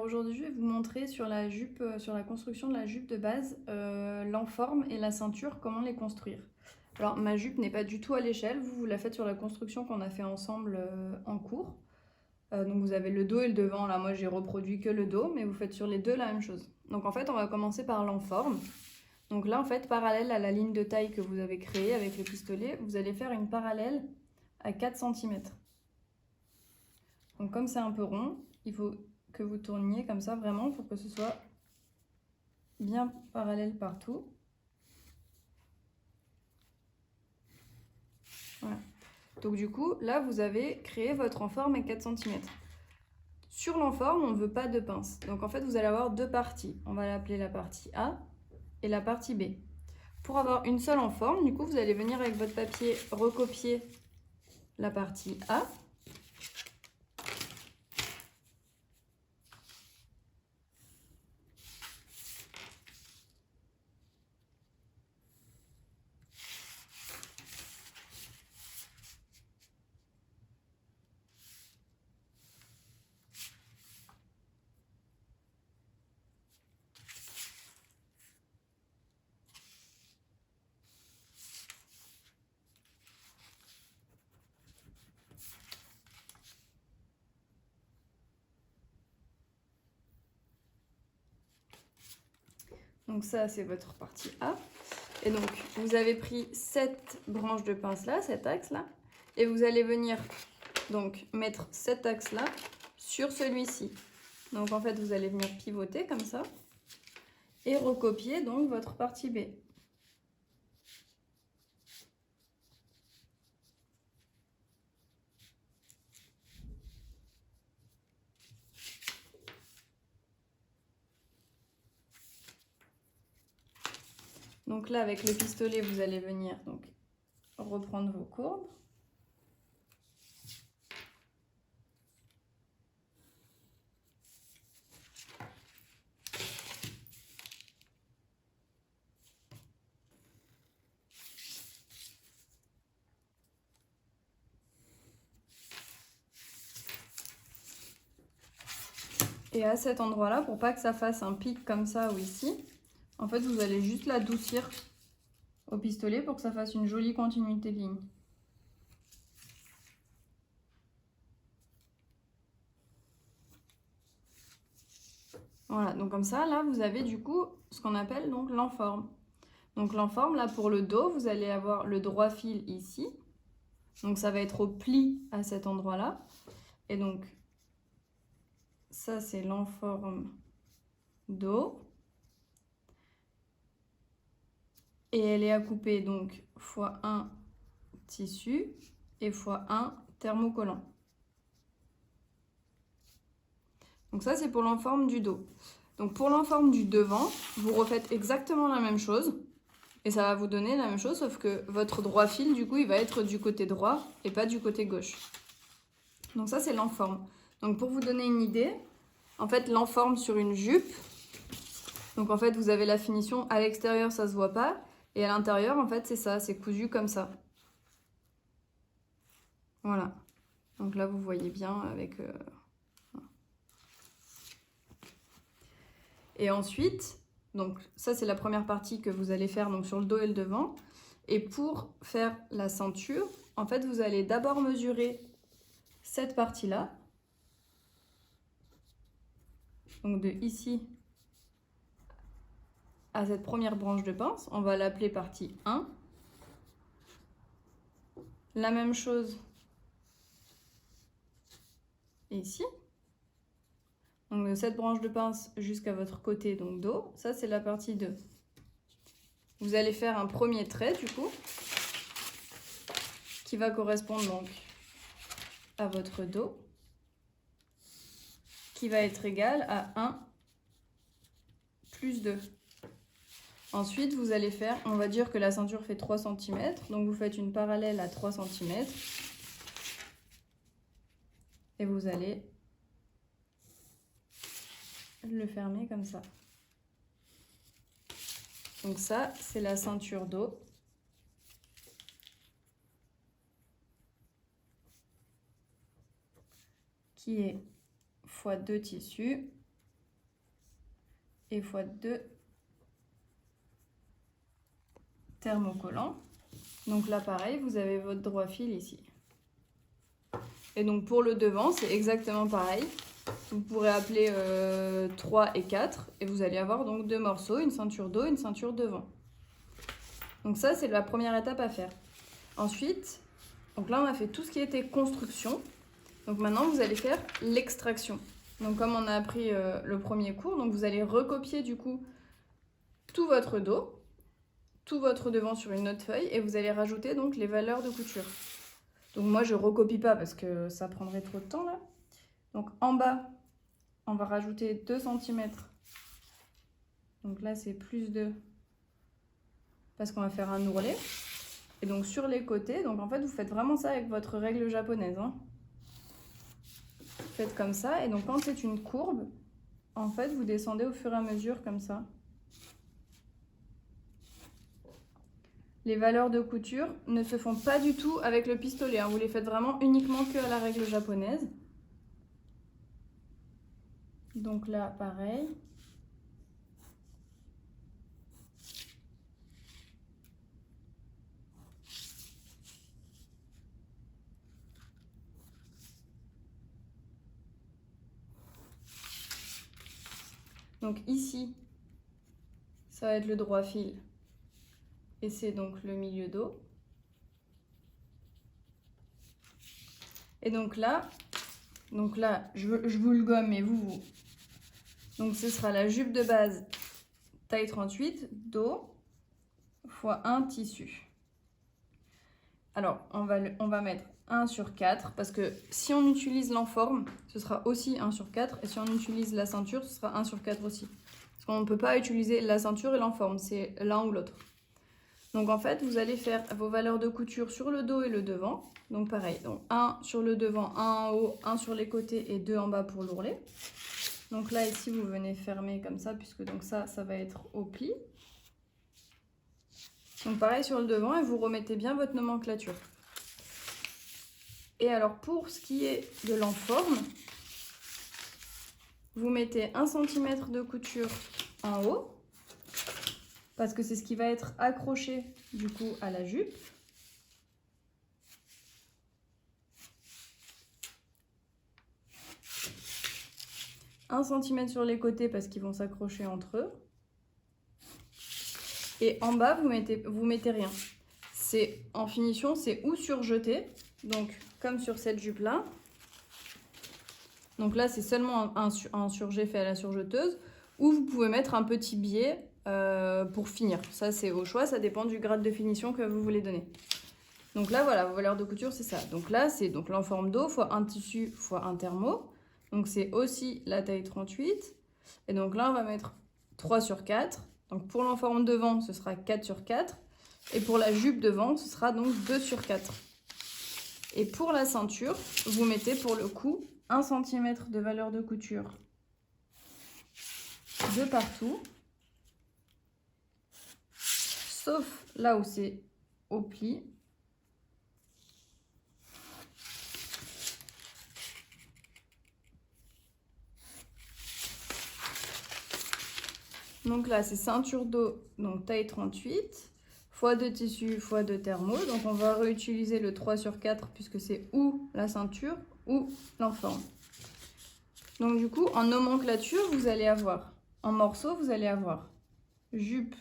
aujourd'hui, je vais vous montrer sur la jupe, sur la construction de la jupe de base, l'enforme et la ceinture, comment les construire. Alors, ma jupe n'est pas du tout à l'échelle, vous la faites sur la construction qu'on a fait ensemble en cours. Donc vous avez le dos et le devant, là moi j'ai reproduit que le dos, mais vous faites sur les deux la même chose. Donc en fait, on va commencer par l'enforme. Donc là, en fait, parallèle à la ligne de taille que vous avez créée avec le pistolet, vous allez faire une parallèle à 4 cm. Donc comme c'est un peu rond, il faut que vous tourniez comme ça vraiment pour que ce soit bien parallèle partout. Voilà. Donc du coup, là, vous avez créé votre enforme à 4 cm. Sur l'enforme, on ne veut pas de pince. Donc en fait, vous allez avoir deux parties. On va l'appeler la partie A et la partie B. Pour avoir une seule enforme, du coup, vous allez venir avec votre papier recopier la partie A. Donc ça, c'est votre partie A. Et donc, vous avez pris cette branche de pince là, cet axe là, et vous allez venir donc mettre cet axe là sur celui-ci. Donc en fait, vous allez venir pivoter comme ça et recopier donc votre partie B. Donc là, avec le pistolet, vous allez venir donc reprendre vos courbes. Et à cet endroit-là, pour pas que ça fasse un pic comme ça ou ici, en fait, vous allez juste l'adoucir au pistolet pour que ça fasse une jolie continuité de ligne. Voilà, donc comme ça, là, vous avez du coup ce qu'on appelle donc l'enforme. Donc l'enforme, là, pour le dos, vous allez avoir le droit fil ici. Donc ça va être au pli à cet endroit-là. Et donc, ça, c'est l'enforme dos. Et elle est à couper donc x1 tissu et x1 thermocollant. Donc ça, c'est pour l'enforme du dos. Donc pour l'enforme du devant, vous refaites exactement la même chose. Et ça va vous donner la même chose, sauf que votre droit fil, du coup, il va être du côté droit et pas du côté gauche. Donc ça, c'est l'enforme. Donc pour vous donner une idée, en fait, l'enforme sur une jupe, donc en fait, vous avez la finition à l'extérieur, ça se voit pas. Et à l'intérieur, en fait, c'est ça, c'est cousu comme ça. Voilà. Donc là, vous voyez bien avec... Et ensuite, donc ça, c'est la première partie que vous allez faire donc, sur le dos et le devant. Et pour faire la ceinture, en fait, vous allez d'abord mesurer cette partie-là. Donc de ici à cette première branche de pince, on va l'appeler partie 1. La même chose ici. Donc de cette branche de pince jusqu'à votre côté, donc dos, ça c'est la partie 2. Vous allez faire un premier trait du coup, qui va correspondre donc à votre dos, qui va être égal à 1 plus 2. Ensuite, vous allez faire, on va dire que la ceinture fait 3 cm, donc vous faites une parallèle à 3 cm. Et vous allez le fermer comme ça. Donc ça, c'est la ceinture dos. Qui est x2 tissus et x 2 thermocollants. Donc là, pareil, vous avez votre droit fil ici. Et donc pour le devant, c'est exactement pareil. Vous pourrez appeler 3 et 4 et vous allez avoir donc 2 morceaux, une ceinture dos, une ceinture devant. Donc ça, c'est la première étape à faire. Ensuite, donc là, on a fait tout ce qui était construction. Donc maintenant, vous allez faire l'extraction. Donc comme on a appris le premier cours, donc vous allez recopier du coup tout votre dos, tout votre devant sur une autre feuille et vous allez rajouter donc les valeurs de couture. Donc moi, je recopie pas parce que ça prendrait trop de temps là. Donc en bas, on va rajouter 2 cm. Donc là, c'est plus 2 parce qu'on va faire un ourlet. Et donc sur les côtés, donc en fait, vous faites vraiment ça avec votre règle japonaise. Hein. Vous faites comme ça. Et donc quand c'est une courbe, en fait, vous descendez au fur et à mesure comme ça. Les valeurs de couture ne se font pas du tout avec le pistolet. Hein. Vous les faites vraiment uniquement que à la règle japonaise. Donc là, pareil. Donc ici, ça va être le droit fil. Et c'est donc le milieu dos. Et donc là, je vous le gomme, mais vous. Donc ce sera la jupe de base taille 38, dos, x 1 tissu. Alors, on va mettre 1 sur 4, parce que si on utilise l'enforme, ce sera aussi 1 sur 4, et si on utilise la ceinture, ce sera 1 sur 4 aussi. Parce qu'on ne peut pas utiliser la ceinture et l'enforme, c'est l'un ou l'autre. Donc en fait, vous allez faire vos valeurs de couture sur le dos et le devant. Donc pareil, donc 1 sur le devant, 1 en haut, 1 sur les côtés et 2 en bas pour l'ourlet. Donc là, ici, vous venez fermer comme ça, puisque donc ça va être au pli. Donc pareil sur le devant, et vous remettez bien votre nomenclature. Et alors, pour ce qui est de l'enforme, vous mettez 1 cm de couture en haut, parce que c'est ce qui va être accroché du coup à la jupe. Un centimètre sur les côtés parce qu'ils vont s'accrocher entre eux. Et en bas, vous mettez rien. C'est en finition, c'est ou surjeté, donc comme sur cette jupe-là. Donc là, c'est seulement un surjet fait à la surjeteuse, ou vous pouvez mettre un petit biais pour finir. Ça, c'est au choix, ça dépend du grade de finition que vous voulez donner. Donc là, voilà, vos valeurs de couture, c'est ça. Donc là, c'est donc l'enforme dos fois un tissu fois un thermo. Donc c'est aussi la taille 38. Et donc là, on va mettre 3 sur 4. Donc pour l'enforme devant, ce sera 4 sur 4. Et pour la jupe devant, ce sera donc 2 sur 4. Et pour la ceinture, vous mettez pour le coup 1 cm de valeur de couture de partout. Sauf là où c'est au pli. Donc là, c'est ceinture dos, donc taille 38, x 2 tissus, x 2 thermo. Donc on va réutiliser le 3 sur 4 puisque c'est ou la ceinture ou l'enforme. Donc du coup, en nomenclature, vous allez avoir, en morceaux, vous allez avoir jupe,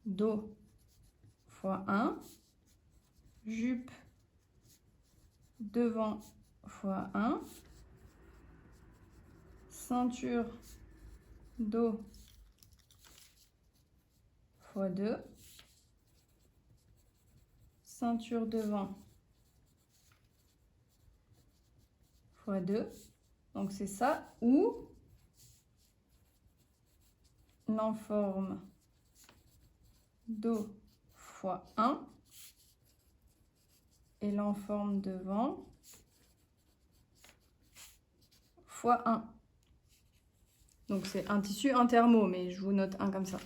dos, x 1, jupe, devant, x 1, ceinture, dos, x 2, ceinture devant, x 2. Donc c'est ça, ou l'enforme dos x 1 et l'enforme devant x 1. Donc c'est un tissu, un thermo, mais je vous note un comme ça.